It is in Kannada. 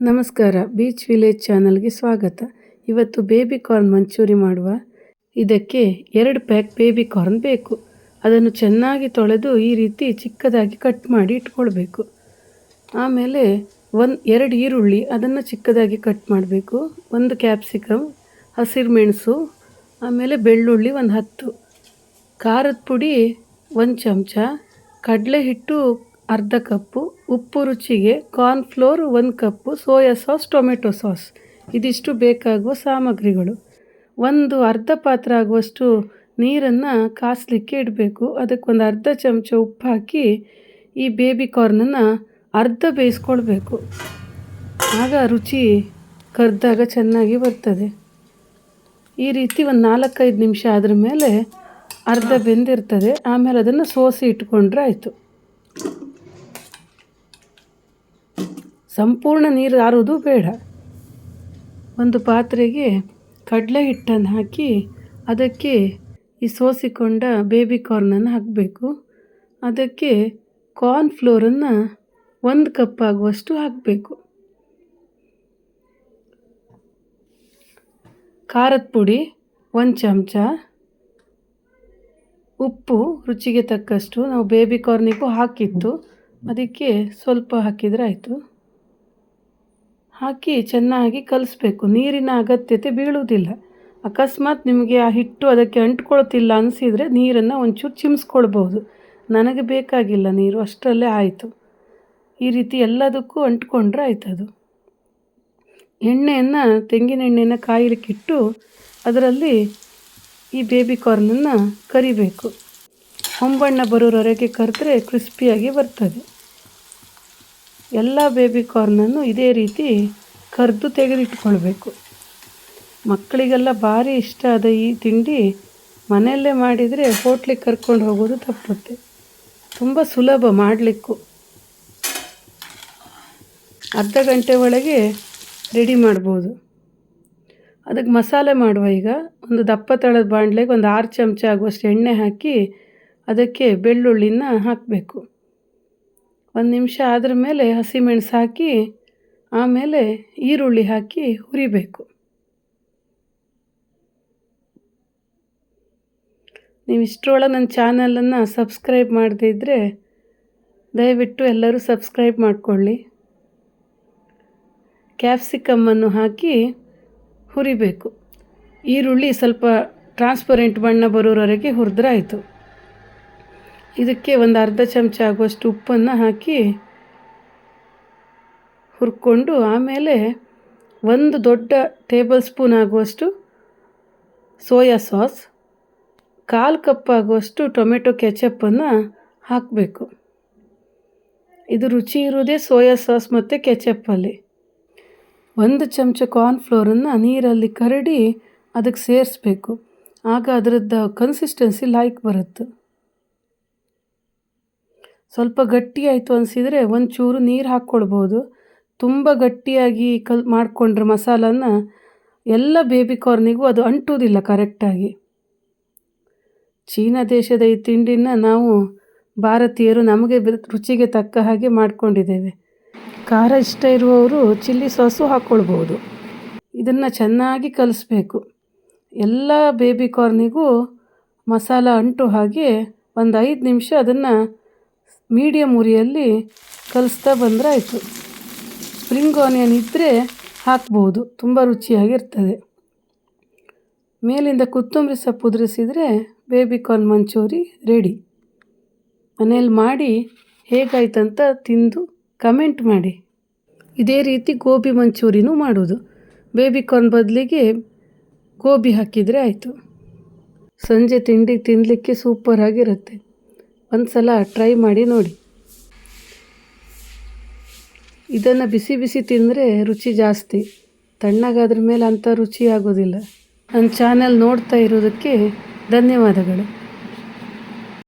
ನಮಸ್ಕಾರ, ಬೀಚ್ ವಿಲೇಜ್ ಚಾನಲ್ಗೆ ಸ್ವಾಗತ. ಇವತ್ತು ಬೇಬಿ ಕಾರ್ನ್ ಮಂಚೂರಿ ಮಾಡುವ. ಇದಕ್ಕೆ 2 ಪ್ಯಾಕ್ ಬೇಬಿ ಕಾರ್ನ್ ಬೇಕು. ಅದನ್ನು ಚೆನ್ನಾಗಿ ತೊಳೆದು ಈ ರೀತಿ ಚಿಕ್ಕದಾಗಿ ಕಟ್ ಮಾಡಿ ಇಟ್ಕೊಳ್ಬೇಕು. ಆಮೇಲೆ 2 ಈರುಳ್ಳಿ, ಅದನ್ನು ಚಿಕ್ಕದಾಗಿ ಕಟ್ ಮಾಡಬೇಕು. 1 ಕ್ಯಾಪ್ಸಿಕಮ್, ಹಸಿರು ಮೆಣಸು, ಆಮೇಲೆ ಬೆಳ್ಳುಳ್ಳಿ 10, ಖಾರದ ಪುಡಿ 1 ಚಮಚ, ಕಡಲೆ ಹಿಟ್ಟು ಅರ್ಧ ಕಪ್ಪು, ಉಪ್ಪು ರುಚಿಗೆ, ಕಾರ್ನ್ಫ್ಲೋರ್ 1 ಕಪ್ಪು, ಸೋಯಾ ಸಾಸ್, ಟೊಮೆಟೊ ಸಾಸ್. ಇದಿಷ್ಟು ಬೇಕಾಗುವ ಸಾಮಗ್ರಿಗಳು. ಅರ್ಧ ಪಾತ್ರ ಆಗುವಷ್ಟು ನೀರನ್ನು ಕಾಸಲಿಕ್ಕೆ ಇಡಬೇಕು. ಅದಕ್ಕೆ ಅರ್ಧ ಚಮಚ ಉಪ್ಪು ಹಾಕಿ ಈ ಬೇಬಿ ಕಾರ್ನನ್ನು ಅರ್ಧ ಬೇಯಿಸ್ಕೊಳ್ಬೇಕು. ಆಗ ರುಚಿ ಕರೆದಾಗ ಚೆನ್ನಾಗಿ ಬರ್ತದೆ. ಈ ರೀತಿ 4-5 ನಿಮಿಷ ಆದ್ರ ಮೇಲೆ ಅರ್ಧ ಬೆಂದಿರ್ತದೆ. ಆಮೇಲೆ ಅದನ್ನು ಸೋಸಿ ಇಟ್ಕೊಂಡ್ರೆ ಆಯಿತು. ಸಂಪೂರ್ಣ ನೀರು ಆರೋದು ಬೇಡ. ಒಂದು ಪಾತ್ರೆಗೆ ಕಡಲೆ ಹಿಟ್ಟನ್ನು ಹಾಕಿ ಅದಕ್ಕೆ ಈ ಸೋಸಿಕೊಂಡ ಬೇಬಿ ಕಾರ್ನನ್ನು ಹಾಕಬೇಕು. ಅದಕ್ಕೆ ಕಾರ್ನ್ಫ್ಲೋರನ್ನು 1 ಕಪ್ ಆಗುವಷ್ಟು ಹಾಕಬೇಕು. ಖಾರದ ಪುಡಿ 1 ಚಮಚ, ಉಪ್ಪು ರುಚಿಗೆ ತಕ್ಕಷ್ಟು. ನಾವು ಬೇಬಿ ಕಾರ್ನಿಗೂ ಹಾಕಿತ್ತು, ಅದಕ್ಕೆ ಸ್ವಲ್ಪ ಹಾಕಿದರೆ ಆಯಿತು. ಹಾಕಿ ಚೆನ್ನಾಗಿ ಕಲಿಸ್ಬೇಕು. ನೀರಿನ ಅಗತ್ಯತೆ ಬೀಳುವುದಿಲ್ಲ. ಅಕಸ್ಮಾತ್ ನಿಮಗೆ ಆ ಹಿಟ್ಟು ಅದಕ್ಕೆ ಅಂಟ್ಕೊಳ್ತಿಲ್ಲ ಅನಿಸಿದರೆ ನೀರನ್ನು ಒಂಚೂರು ಚಿಮ್ಸ್ಕೊಳ್ಬೋದು. ನನಗೆ ಬೇಕಾಗಿಲ್ಲ ನೀರು, ಅಷ್ಟರಲ್ಲೇ ಆಯಿತು. ಈ ರೀತಿ ಎಲ್ಲದಕ್ಕೂ ಅಂಟ್ಕೊಂಡ್ರೆ ಆಯ್ತದು. ತೆಂಗಿನ ಎಣ್ಣೆಯನ್ನು ಕಾಯಲಿಕ್ಕಿಟ್ಟು ಅದರಲ್ಲಿ ಈ ಬೇಬಿ ಕಾರ್ನನ್ನು ಕರಿಬೇಕು. ಹೊಂಬಣ್ಣ ಬರೋವರೆಗೆ ಕರೆದ್ರೆ ಕ್ರಿಸ್ಪಿಯಾಗಿ ಬರ್ತದೆ. ಎಲ್ಲ ಬೇಬಿ ಕಾರ್ನನ್ನು ಇದೇ ರೀತಿ ಕರೆದು ತೆಗೆದಿಟ್ಕೊಳ್ಬೇಕು. ಮಕ್ಕಳಿಗೆಲ್ಲ ಭಾರಿ ಇಷ್ಟ ಆದ ಈ ತಿಂಡಿ ಮನೆಯಲ್ಲೇ ಮಾಡಿದರೆ ಹೋಟ್ಲಿಗೆ ಕರ್ಕೊಂಡು ಹೋಗೋದು ತಪ್ಪುತ್ತೆ. ತುಂಬ ಸುಲಭ ಮಾಡಲಿಕ್ಕೂ. ಅರ್ಧ ಗಂಟೆ ಒಳಗೆ ರೆಡಿ ಮಾಡ್ಬೋದು. ಅದಕ್ಕೆ ಮಸಾಲೆ ಮಾಡುವ. ಈಗ ಒಂದು ದಪ್ಪ ತಳದ ಬಾಣಲೆಗೆ 6 ಚಮಚ ಆಗುವಷ್ಟು ಎಣ್ಣೆ ಹಾಕಿ ಅದಕ್ಕೆ ಬೆಳ್ಳುಳ್ಳಿನ ಹಾಕಬೇಕು. 1 ನಿಮಿಷ ಆದ್ರ ಮೇಲೆ ಹಸಿಮೆಣಸು ಹಾಕಿ ಆಮೇಲೆ ಈರುಳ್ಳಿ ಹಾಕಿ ಹುರಿಬೇಕು. ನೀವು ಇಷ್ಟರೊಳಗೆ ನನ್ನ ಚಾನಲನ್ನು ಸಬ್ಸ್ಕ್ರೈಬ್ ಮಾಡದೇ ಇದ್ದರೆ ದಯವಿಟ್ಟು ಎಲ್ಲರೂ ಸಬ್ಸ್ಕ್ರೈಬ್ ಮಾಡಿಕೊಳ್ಳಿ. ಕ್ಯಾಪ್ಸಿಕಮ್ಮನ್ನು ಹಾಕಿ ಹುರಿಬೇಕು. ಈರುಳ್ಳಿ ಸ್ವಲ್ಪ ಟ್ರಾನ್ಸ್ಪರೆಂಟ್ ಬಣ್ಣ ಬರೋವರೆಗೆ ಹುರಿದ್ರೆ ಆಯಿತು. ಇದಕ್ಕೆ ಅರ್ಧ ಚಮಚ ಆಗುವಷ್ಟು ಉಪ್ಪನ್ನು ಹಾಕಿ ಹುರ್ಕೊಂಡು ಆಮೇಲೆ 1 ದೊಡ್ಡ ಟೇಬಲ್ ಸ್ಪೂನ್ ಆಗುವಷ್ಟು ಸೋಯಾ ಸಾಸ್, 1/4 ಕಪ್ ಆಗುವಷ್ಟು ಟೊಮೆಟೊ ಕೆಚಪ್ಪನ್ನು ಹಾಕಬೇಕು. ಇದು ರುಚಿ ಇರೋದೇ ಸೋಯಾ ಸಾಸ್ ಮತ್ತು ಕೆಚಪ್ಪಲ್ಲಿ. 1 ಚಮಚ ಕಾರ್ನ್ಫ್ಲೋರನ್ನು ನೀರಲ್ಲಿ ಕರಡಿ ಅದಕ್ಕೆ ಸೇರಿಸ್ಬೇಕು. ಆಗ ಅದರದ್ದು ಕನ್ಸಿಸ್ಟೆನ್ಸಿ ಬರುತ್ತೆ. ಸ್ವಲ್ಪ ಗಟ್ಟಿಯಾಯಿತು ಅನಿಸಿದರೆ ಒಂಚೂರು ನೀರು ಹಾಕ್ಕೊಳ್ಬೋದು. ತುಂಬ ಗಟ್ಟಿಯಾಗಿ ಮಾಡಿಕೊಂಡ್ರೆ ಮಸಾಲನ ಎಲ್ಲ ಬೇಬಿ ಕಾರ್ನಿಗೂ ಅದು ಅಂಟುವುದಿಲ್ಲ ಕರೆಕ್ಟಾಗಿ. ಚೀನಾ ದೇಶದ ಈ ತಿಂಡಿನ ನಾವು ಭಾರತೀಯರು ನಮಗೆ ರುಚಿಗೆ ತಕ್ಕ ಹಾಗೆ ಮಾಡಿಕೊಂಡಿದ್ದೇವೆ. ಖಾರ ಇಷ್ಟ ಇರುವವರು ಚಿಲ್ಲಿ ಸಾಸು ಹಾಕ್ಕೊಳ್ಬೋದು. ಇದನ್ನು ಚೆನ್ನಾಗಿ ಕಲಿಸ್ಬೇಕು. ಎಲ್ಲ ಬೇಬಿ ಕಾರ್ನಿಗೂ ಮಸಾಲ ಅಂಟು ಹಾಗೆ 5 ನಿಮಿಷ ಅದನ್ನು ಮೀಡಿಯಮ್ ಉರಿಯಲ್ಲಿ ಕಲಿಸ್ತಾ ಬಂದರೆ ಆಯಿತು. ಸ್ಪ್ರಿಂಗ್ ಆನಿಯನ್ ಇದ್ದರೆ ಹಾಕ್ಬೋದು, ತುಂಬ ರುಚಿಯಾಗಿರ್ತದೆ. ಮೇಲಿಂದ ಕೊತ್ತಂಬರಿ ಸೊಪ್ಪು ಉದುರಿಸಿದರೆ ಬೇಬಿ ಕಾರ್ನ್ ಮಂಚೂರಿ ರೆಡಿ. ಮನೇಲಿ ಮಾಡಿ ಹೇಗಾಯ್ತಂತ ತಿಂದು ಕಮೆಂಟ್ ಮಾಡಿ. ಇದೇ ರೀತಿ ಗೋಬಿ ಮಂಚೂರಿನೂ ಮಾಡೋದು. ಬೇಬಿ ಕಾರ್ನ್ ಬದಲಿಗೆ ಗೋಬಿ ಹಾಕಿದರೆ ಆಯಿತು. ಸಂಜೆ ತಿಂಡಿಗೆ ತಿನ್ನಲಿಕ್ಕೆ ಸೂಪರಾಗಿರುತ್ತೆ. ಒಂದು ಸಲ ಟ್ರೈ ಮಾಡಿ ನೋಡಿ. ಇದನ್ನು ಬಿಸಿ ಬಿಸಿ ತಿಂದರೆ ರುಚಿ ಜಾಸ್ತಿ, ತಣ್ಣಗಾದ್ರ ಮೇಲೆ ಅಂಥ ರುಚಿ ಆಗೋದಿಲ್ಲ. ನನ್ನ ಚಾನಲ್ ನೋಡ್ತಾ ಇರೋದಕ್ಕೆ ಧನ್ಯವಾದಗಳು.